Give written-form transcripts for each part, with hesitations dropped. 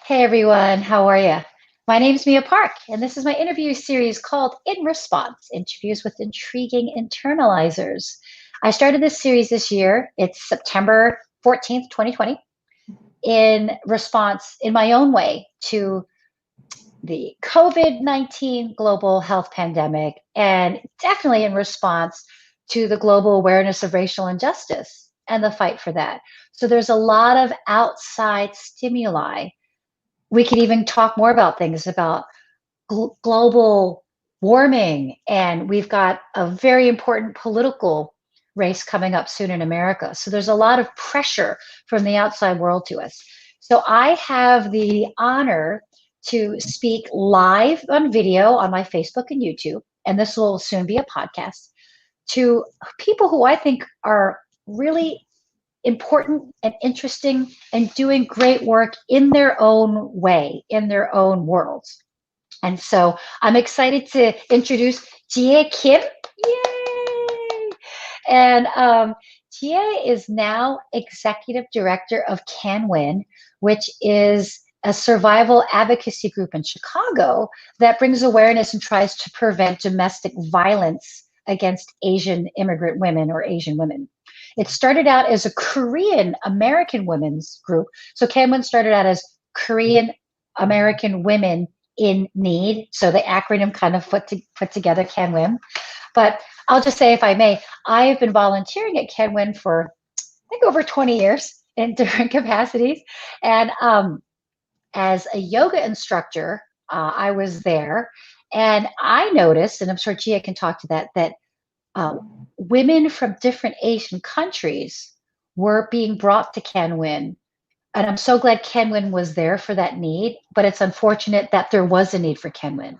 Hey everyone, how are you? My name's Mia Park, and this is my interview series called In Response Interviews with Intriguing Internalizers. I started this series this year. It's September 14th, 2020, in response, in my own way, to the COVID-19 global health pandemic, and definitely in response to the global awareness of racial injustice and the fight for that. So there's a lot of outside stimuli. We could even talk more about things about global warming, and we've got a very important political race coming up soon in America. So there's a lot of pressure from the outside world to us. So I have the honor to speak live on video on my Facebook and YouTube, and this will soon be a podcast, to people who I think are really important and interesting and doing great work in their own way, in their own worlds. And so I'm excited to introduce Ji-Hye Kim. Yay! And Ji-Hye is now executive director of Can Win, which is a survival advocacy group in Chicago that brings awareness and tries to prevent domestic violence against Asian immigrant women or Asian women. It started out as a Korean American women's group. So Can Win started out as Korean American Women in Need. So the acronym kind of put together Can Win. But I'll just say, if I may, I've been volunteering at Can Win for, I think, over 20 years in different capacities. And as a yoga instructor, I was there. And I noticed, and I'm sure Ji-Hye can talk to that, that women from different Asian countries were being brought to Can Win. And I'm so glad Can Win was there for that need, but it's unfortunate that there was a need for Can Win.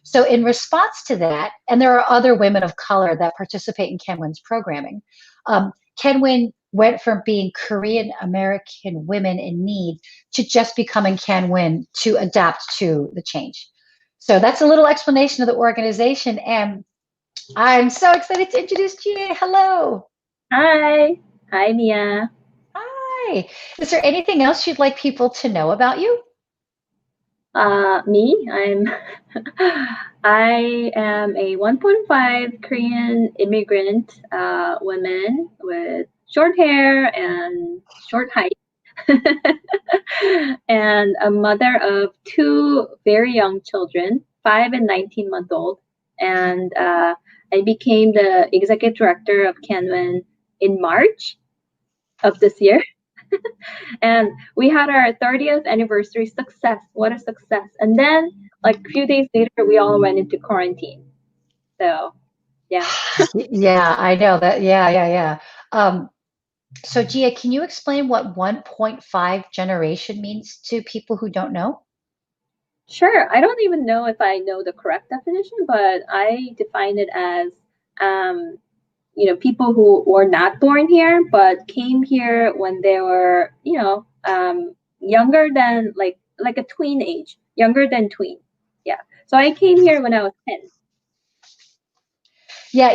So in response to that, and there are other women of color that participate in Can Win's programming, Can Win went from being Korean American women in need to just becoming Can Win to adapt to the change. So that's a little explanation of the organization, and I'm so excited to introduce Ji-Hye. Hello. Hi. Hi, Mia. Hi. Is there anything else you'd like people to know about you? Me, I am a 1.5 Korean immigrant woman with short hair and short height, and a mother of two very young children, 5 and 19-month-old. And I became the executive director of Canwin in March of this year. And we had our 30th anniversary success. What a success. And then, like a few days later, we all went into quarantine. So, yeah. Yeah, I know that. Yeah. So Gia, can you explain what 1.5 generation means to people who don't know? Sure. I don't even know if I know the correct definition, but I define it as, um, people who were not born here, but came here when they were, younger than like a tween age, younger than tween. Yeah. So I came here when I was 10. Yeah,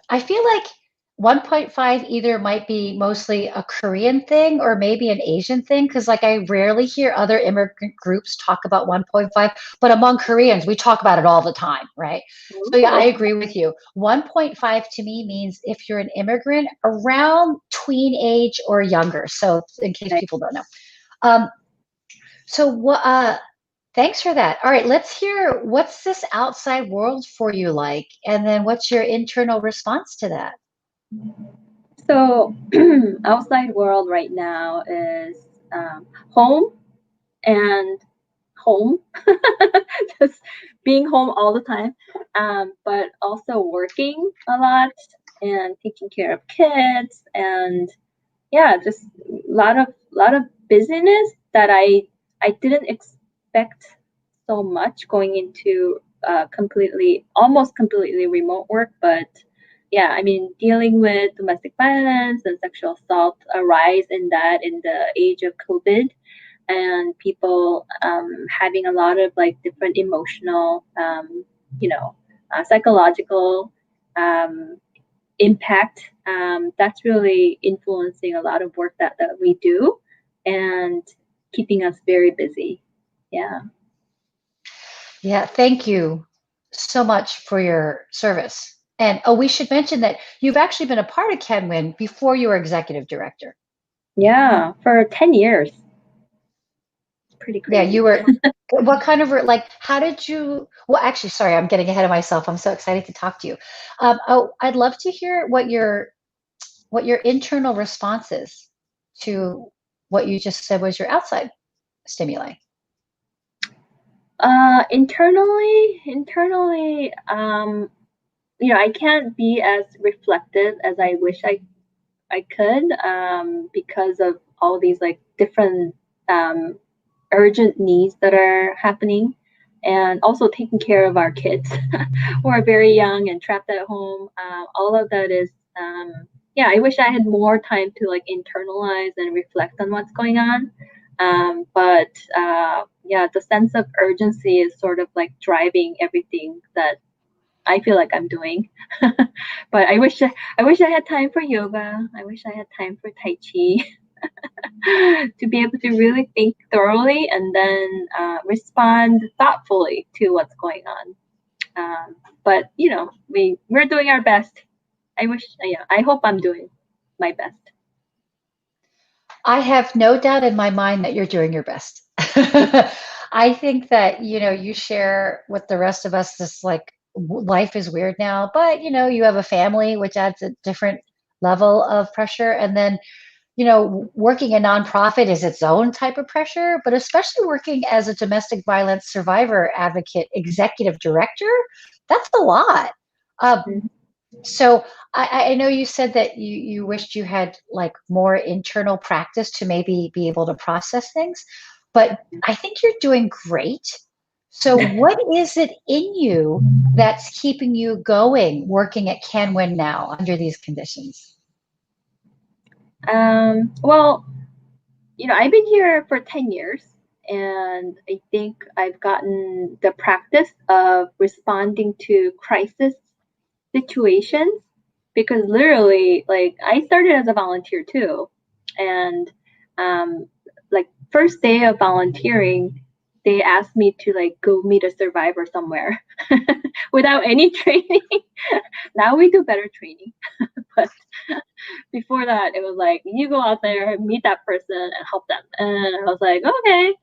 I feel like 1.5 either might be mostly a Korean thing or maybe an Asian thing, because like I rarely hear other immigrant groups talk about 1.5, but among Koreans, we talk about it all the time, right? So yeah, I Oh, agree with you. 1.5 to me means if you're an immigrant around tween age or younger. So in case okay. people don't know. Um, so what Thanks for that. All right, let's hear, what's this outside world for you like? And then what's your internal response to that? So outside world right now is home and home, just being home all the time, but also working a lot and taking care of kids, and yeah, just a lot of busyness that I didn't expect so much going into completely almost completely remote work. But yeah, I mean, dealing with domestic violence and sexual assault arise in that in the age of COVID, and people having a lot of like different emotional, psychological um, impact. That's really influencing a lot of work that we do. And keeping us very busy. Yeah. Yeah, thank you so much for your service. And oh, we should mention that you've actually been a part of Kenwin before you were executive director. Yeah, for 10 years. It's pretty Yeah, crazy. you were, what kind of, like, how did you, well, actually, sorry, I'm getting ahead of myself. I'm so excited to talk to you. Oh, I'd love to hear what your internal response is to what you just said was your outside stimuli. Internally, I can't be as reflective as I wish I could, because of all these like different um, urgent needs that are happening, and also taking care of our kids who are very young and trapped at home. All of that is, yeah, I wish I had more time to like internalize and reflect on what's going on. But yeah, the sense of urgency is sort of like driving everything that I feel like I'm doing. But I wish I had time for yoga. I wish I had time for Tai Chi. To be able to really think thoroughly and then respond thoughtfully to what's going on. But we're doing our best. I hope I'm doing my best. I have no doubt in my mind that you're doing your best. I think that, you share with the rest of us this like life is weird now, but you have a family, which adds a different level of pressure. And then, working a nonprofit is its own type of pressure, but especially working as a domestic violence survivor advocate, executive director, that's a lot. Um, Mhm. so I know you said that you wished you had like more internal practice to maybe be able to process things, but I think you're doing great. So what is it in you that's keeping you going, working at CanWin now under these conditions? Well, I've been here for 10 years, and I think I've gotten the practice of responding to crisis situations, because literally, like, I started as a volunteer too. And um, like, first day of volunteering, they asked me to like go meet a survivor somewhere without any training. Now we do better training, but before that it was like you go out there, meet that person and help them. And I was like, okay.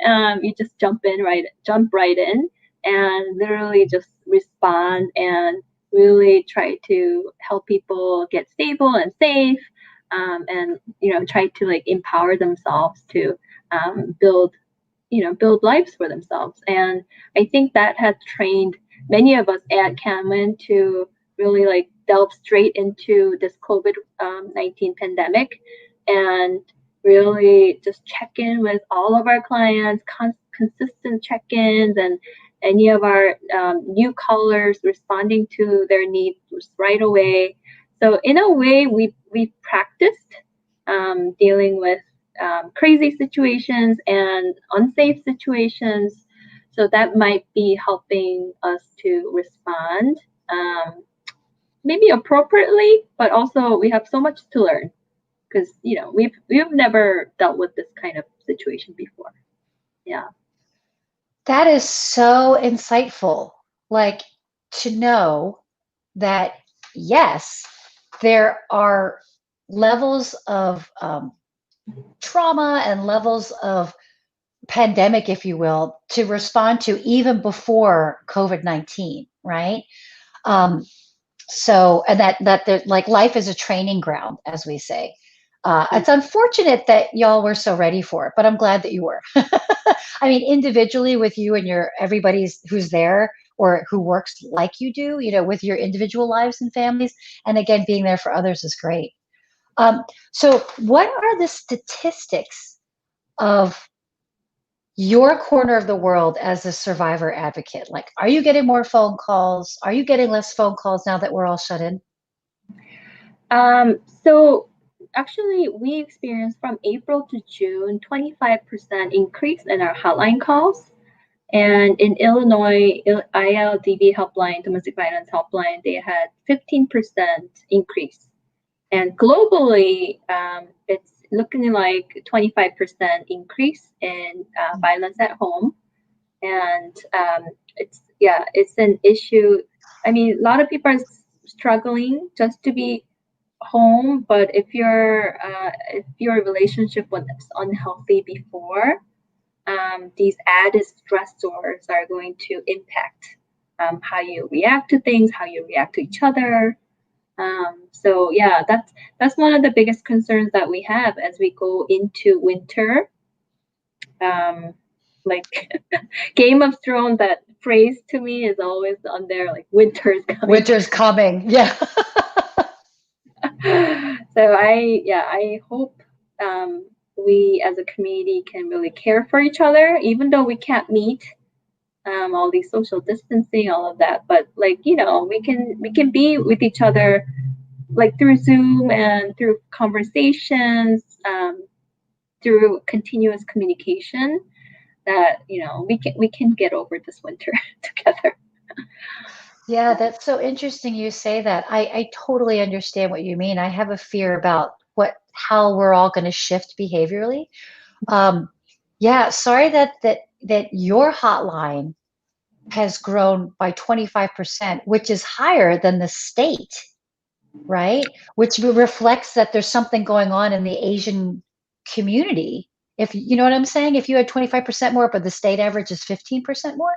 You just jump right in and literally just respond and really try to help people get stable and safe, and try to like empower themselves to build build lives for themselves. And I think that has trained many of us at Cameron to really like delve straight into this COVID-19 pandemic, and really just check in with all of our clients, consistent check-ins, and any of our new callers, responding to their needs right away. So in a way, we practiced dealing with crazy situations and unsafe situations. So that might be helping us to respond, um, maybe appropriately, but also we have so much to learn, because we've never dealt with this kind of situation before. Yeah. That is so insightful. Like to know that, yes, there are levels of trauma and levels of pandemic, if you will, to respond to even before COVID-19, right? Um, so, and that like life is a training ground, as we say. It's unfortunate that y'all were so ready for it, but I'm glad that you were. I mean, individually with you and your everybody's who's there or who works like you do, with your individual lives and families, and again, being there for others is great. Um, so, what are the statistics of your corner of the world as a survivor advocate? Like, are you getting more phone calls? Are you getting less phone calls now that we're all shut in? So actually, we experienced from April to June 25% increase in our hotline calls. And in Illinois, ILDB helpline, domestic violence helpline, they had 15% increase. And globally, it's looking like 25% increase in violence at home, and it's an issue. I mean, a lot of people are struggling just to be home, but if your relationship was unhealthy before, these added stressors are going to impact how you react to things, how you react to each other. So yeah, that's one of the biggest concerns that we have as we go into winter. Um, like Game of Thrones, that phrase to me is always on there, like winter's coming. Winter's coming. Yeah. So I hope we as a community can really care for each other, even though we can't meet, all these social distancing, all of that. But like we can be with each other like through Zoom and through conversations, through continuous communication. That we can get over this winter together. Yeah, that's so interesting you say that. I totally understand what you mean. I have a fear about how we're all going to shift behaviorally. Um, yeah, sorry that your hotline has grown by 25%, which is higher than the state, right? Which reflects that there's something going on in the Asian community. If you know what I'm saying, if you had 25% more, but the state average is 15% more.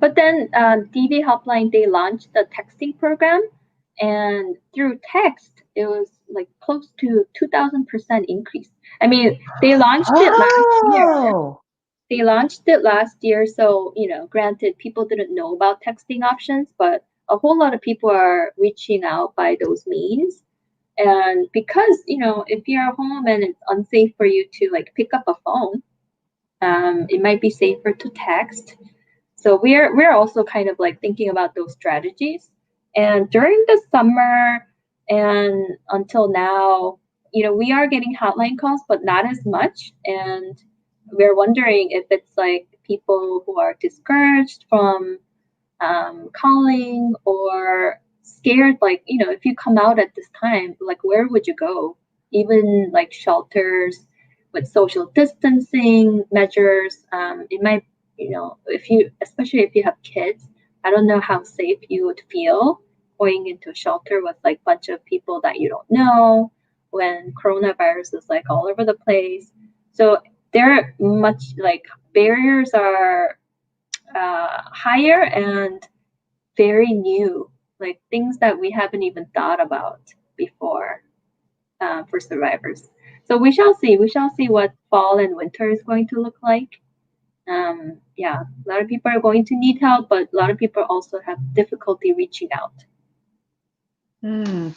But then DV Helpline, they launched the texting program, and through text, it was like close to 2,000% increase. I mean, they launched it last year. Oh, They launched it last year, so granted, people didn't know about texting options, but a whole lot of people are reaching out by those means. And because if you're home and it's unsafe for you to like pick up a phone, it might be safer to text. So we're also kind of like thinking about those strategies. And during the summer and until now, we are getting hotline calls, but not as much. And we're wondering if it's like people who are discouraged from calling, or scared, like if you come out at this time, like where would you go? Even like shelters with social distancing measures, it might, if you, especially if you have kids, I don't know how safe you would feel going into a shelter with like bunch of people that you don't know, when coronavirus is like all over the place. So there are much like barriers are higher and very new, like things that we haven't even thought about before, for survivors. So we shall see. We shall see what fall and winter is going to look like. Yeah, a lot of people are going to need help, but a lot of people also have difficulty reaching out. hmm.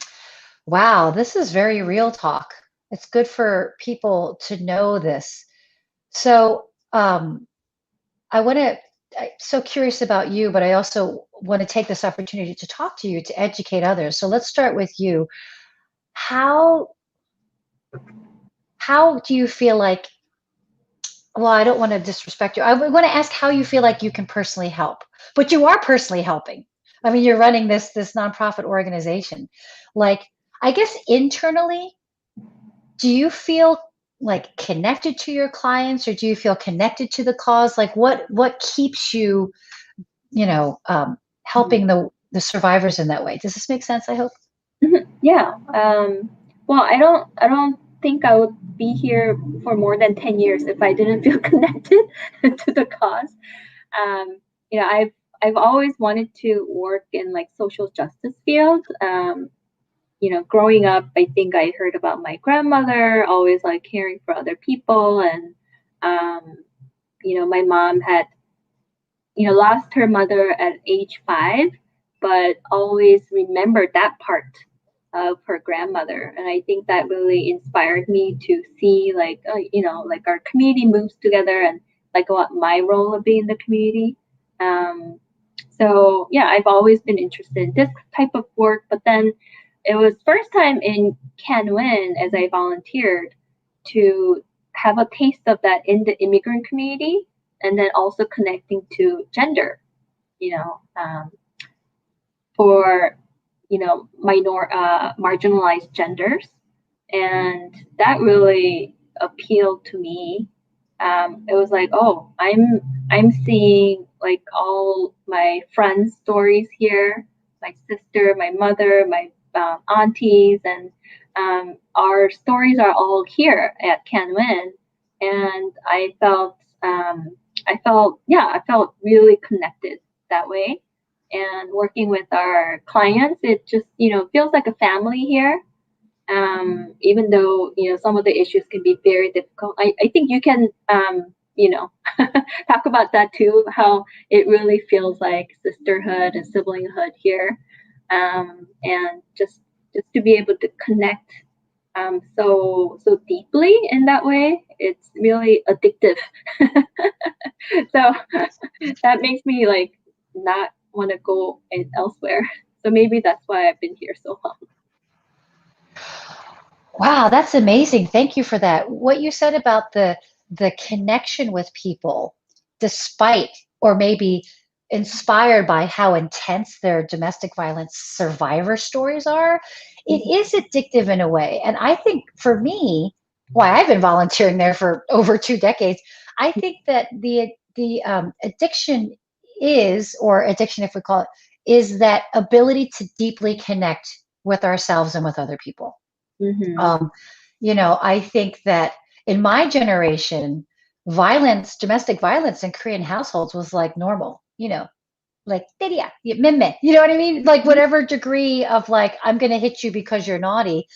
Wow, this is very real talk. It's good for people to know this. So, I want to, I'm so curious about you, but I also want to take this opportunity to talk to you to educate others. So let's start with you. How how do you feel like, well, I don't want to disrespect you. I want to ask how you feel like you can personally help, but you are personally helping. I mean, you're running this nonprofit organization. Like, I guess internally, do you feel like connected to your clients, or do you feel connected to the cause? Like, what keeps you, helping the survivors in that way? Does this make sense? I hope. Yeah. Well, I don't think I would be here for more than 10 years if I didn't feel connected to the cause. Um, I've always wanted to work in like social justice field. Growing up, I think I heard about my grandmother always like caring for other people, and my mom had lost her mother at age 5, but always remembered that part of her grandmother. And I think that really inspired me to see like, like our community moves together, and like what my role would be in the community. So yeah, I've always been interested in this type of work, but then it was first time in Canwin as I volunteered to have a taste of that in the immigrant community, and then also connecting to gender, you know, um, for marginalized genders. And that really appealed to me. It was like, oh, I'm seeing like all my friends' stories here, my sister, my mother, my aunties, and our stories are all here at Canwin. And yeah, I felt really connected that way. And working with our clients, it just, feels like a family here. Even though, some of the issues can be very difficult. I think you can, talk about that too, how it really feels like sisterhood and siblinghood here. And just to be able to connect so deeply in that way, it's really addictive. So that makes me like not want to go elsewhere. So maybe that's why I've been here so long. Wow, that's amazing. Thank you for that. What you said about the connection with people, despite or maybe inspired by how intense their domestic violence survivor stories are, it is addictive in a way. And I think for me, why I've been volunteering there for over 2 decades, I think that the addiction is, or addiction if we call it, is that ability to deeply connect with ourselves and with other people. Mm-hmm. um, I think that in my generation, violence, domestic violence in Korean households was like normal, like "때려," "맴매," you know what I mean? Like whatever degree of like, I'm going to hit you because you're naughty.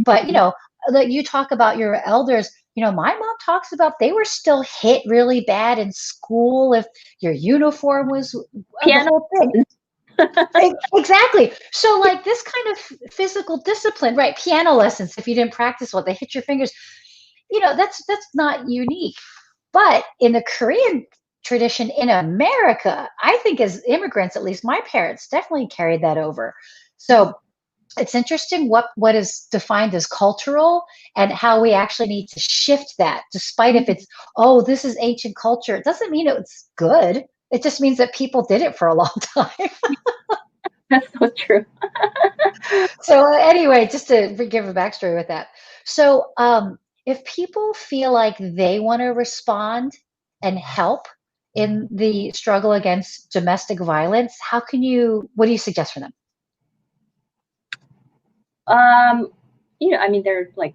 But, like you talk about your elders, my mom talks about they were still hit really bad in school if your uniform was the Piano. whole thing. Exactly. So, like this kind of physical discipline, right? Piano lessons, if you didn't practice well, they hit your fingers. That's not unique. But in the Korean tradition in America, I think as immigrants, at least my parents definitely carried that over. So it's interesting what is defined as cultural and how we actually need to shift that, despite if it's, oh, this is ancient culture. It doesn't mean it's good. It just means that people did it for a long time. That's so true. So anyway, just to give a backstory with that. So if people feel like they want to respond and help in the struggle against domestic violence, what do you suggest for them? Um, I mean, there's like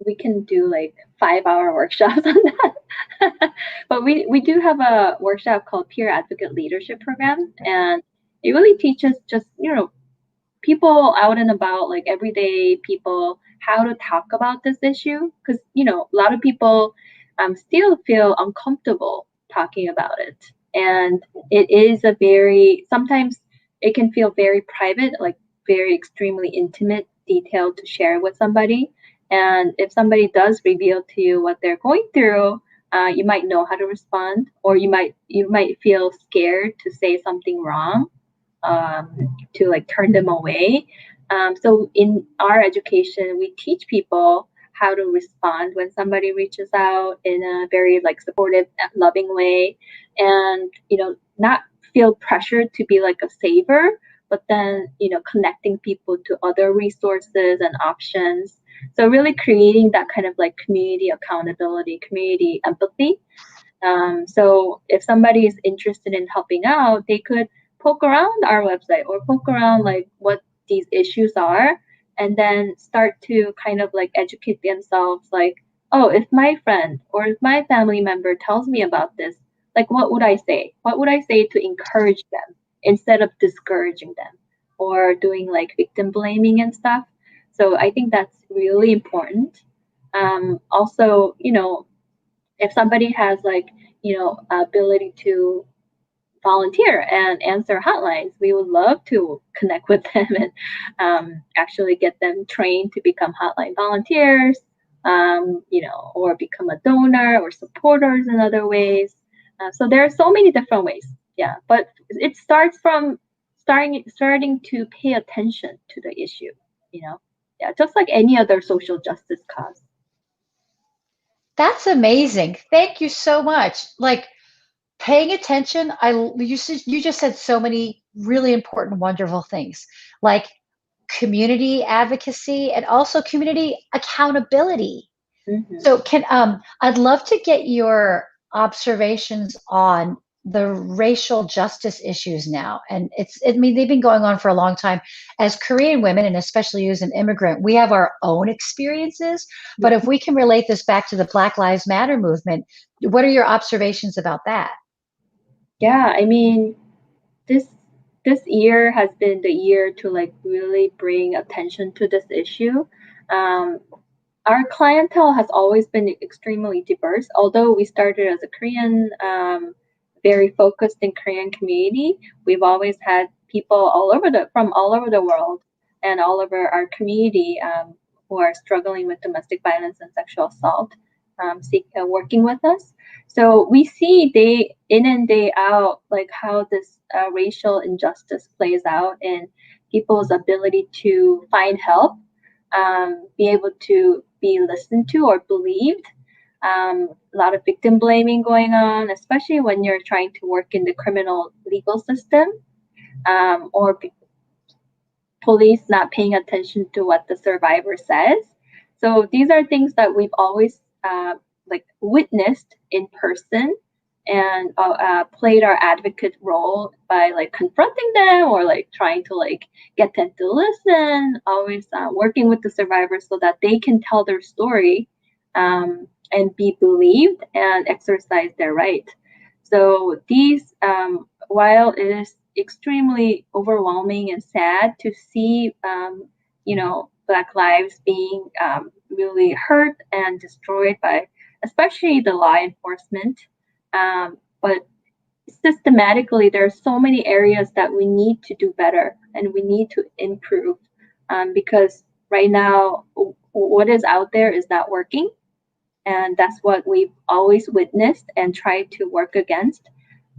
we can do like 5 hour workshops on that. But we do have a workshop called Peer Advocate Leadership Program, and it really teaches just people out and about, like everyday people, how to talk about this issue, because a lot of people still feel uncomfortable talking about it, and it is a very sometimes it can feel very private, like very extremely intimate detail to share with somebody. And if somebody does reveal to you what they're going through, you might know how to respond, or you might feel scared to say something wrong, to like turn them away. So in our education, we teach people how to respond when somebody reaches out in a very like supportive, loving way, and not feel pressured to be like a saver, but then connecting people to other resources and options. So really creating that kind of like community accountability, community empathy. So if somebody is interested in helping out, they could poke around our website or poke around like what these issues are, and then start to kind of like educate themselves like, oh, if my friend or if my family member tells me about this, like what would I say? What would I say to encourage them instead of discouraging them or doing like victim blaming and stuff? So I think that's really important. Also, if somebody has like ability to volunteer and answer hotlines, we would love to connect with them and actually get them trained to become hotline volunteers, or become a donor or supporters in other ways. So there are so many different ways. Yeah, but it starts from starting to pay attention to the issue. You know, yeah, just like any other social justice cause. That's amazing. Thank you so much. Like paying attention, you just said so many really important, wonderful things. Like community advocacy and also community accountability. Hmm. So can I'd love to get your observations on the racial justice issues now. And I mean, they've been going on for a long time. As Korean women, and especially as an immigrant, we have our own experiences. But if we can relate this back to the Black Lives Matter movement, what are your observations about that? Yeah, I mean, this this year has been the year to like really bring attention to this issue. Um, our clientele has always been extremely diverse. Although we started as a Korean, very focused in Korean community, we've always had people from all over the world and all over our community who are struggling with domestic violence and sexual assault, working with us. So we see day in and day out like how this racial injustice plays out in people's ability to find help, be able to be listened to or believed. A lot of victim blaming going on, especially when you're trying to work in the criminal legal system, or police not paying attention to what the survivor says. So these are things that we've always like witnessed in person and played our advocate role by like confronting them or like trying to like get them to listen, always working with the survivors so that they can tell their story, and be believed and exercise their right. So these, while it is extremely overwhelming and sad to see, Black lives being really hurt and destroyed by, especially the law enforcement. But systematically, there are so many areas that we need to do better and we need to improve, because right now, what is out there is not working. And that's what we've always witnessed and tried to work against.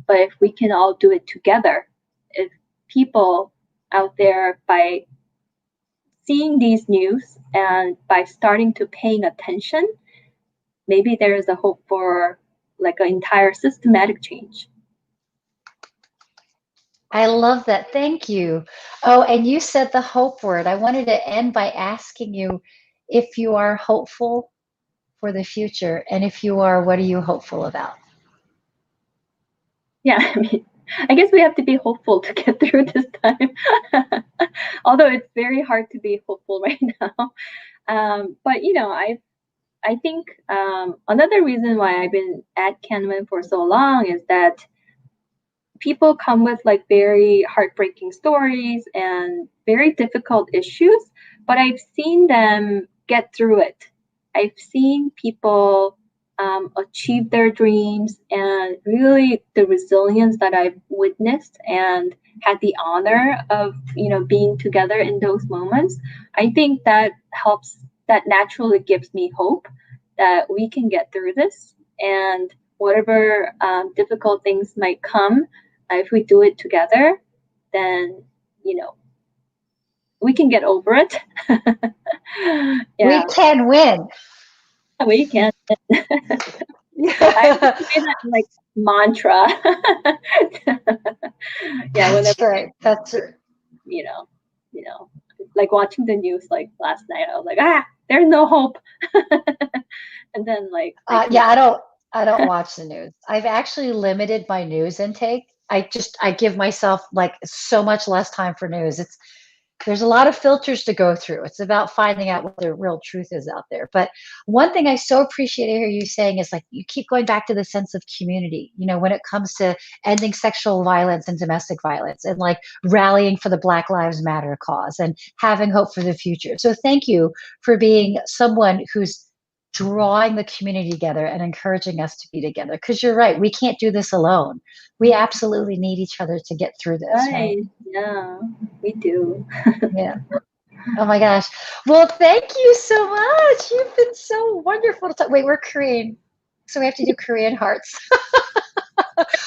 But if we can all do it together, if people out there, by seeing these news and by starting to paying attention, maybe there is a hope for like an entire systematic change. I love that. Thank you. Oh, and you said the hope word. I wanted to end by asking you if you are hopeful for the future. And if you are, what are you hopeful about? Yeah, I mean, I guess we have to be hopeful to get through this time. Although it's very hard to be hopeful right now. But I think another reason why I've been at Canman for so long is that people come with like very heartbreaking stories and very difficult issues, but I've seen them get through it. I've seen people achieve their dreams, and really the resilience that I've witnessed and had the honor of being together in those moments. I think that helps. That naturally gives me hope that we can get through this, and whatever difficult things might come, if we do it together, then you know we can get over it. We Yeah, can win. we can. I always say that like mantra. Yeah, That's whenever right. That's you know, you know, like watching the news like last night, I was like, there's no hope. And then like I come yeah, out. I don't watch the news. I've actually limited my news intake. I give myself like so much less time for news. There's a lot of filters to go through. It's about finding out what the real truth is out there. But one thing I so appreciate to hear you saying is like you keep going back to the sense of community, when it comes to ending sexual violence and domestic violence and like rallying for the Black Lives Matter cause and having hope for the future. So thank you for being someone who's drawing the community together and encouraging us to be together. Because you're right, we can't do this alone. We absolutely need each other to get through this, right? Right. Yeah, we do. Yeah. Oh my gosh. Well, thank you so much. You've been so wonderful to talk. Wait, we're Korean. So we have to do Korean hearts.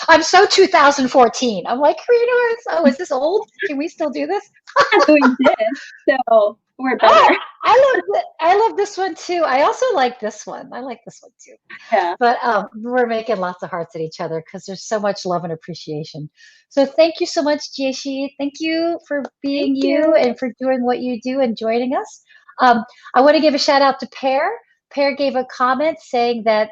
I'm so 2014. I'm like, Korean hearts. Oh, is this old? Can we still do this? Not doing this. So We're better. Oh, I love this one too. I also like this one. I like this one too. Yeah. But we're making lots of hearts at each other because there's so much love and appreciation. So thank you so much, Ji-Hye. Thank you for Thank being you you. and for doing what you do and joining us. I want to give a shout out to Pear. Pear gave a comment saying that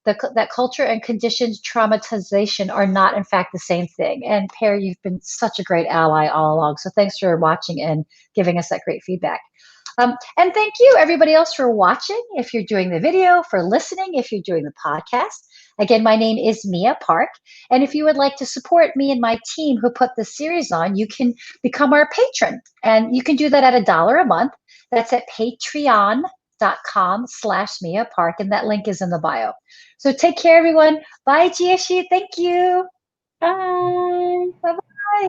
that culture and conditioned traumatization are not, in fact, the same thing. And Pear, you've been such a great ally all along. So thanks for watching and giving us that great feedback. And thank you, everybody else, for watching. If you're doing the video, for listening, if you're doing the podcast. Again, my name is Mia Park. And if you would like to support me and my team who put this series on, you can become our patron. And you can do that at $1 a month. That's at patreon.com/Mia Park. And that link is in the bio. So take care, everyone. Bye, Ji-Hye. Thank you. Bye. Bye-bye.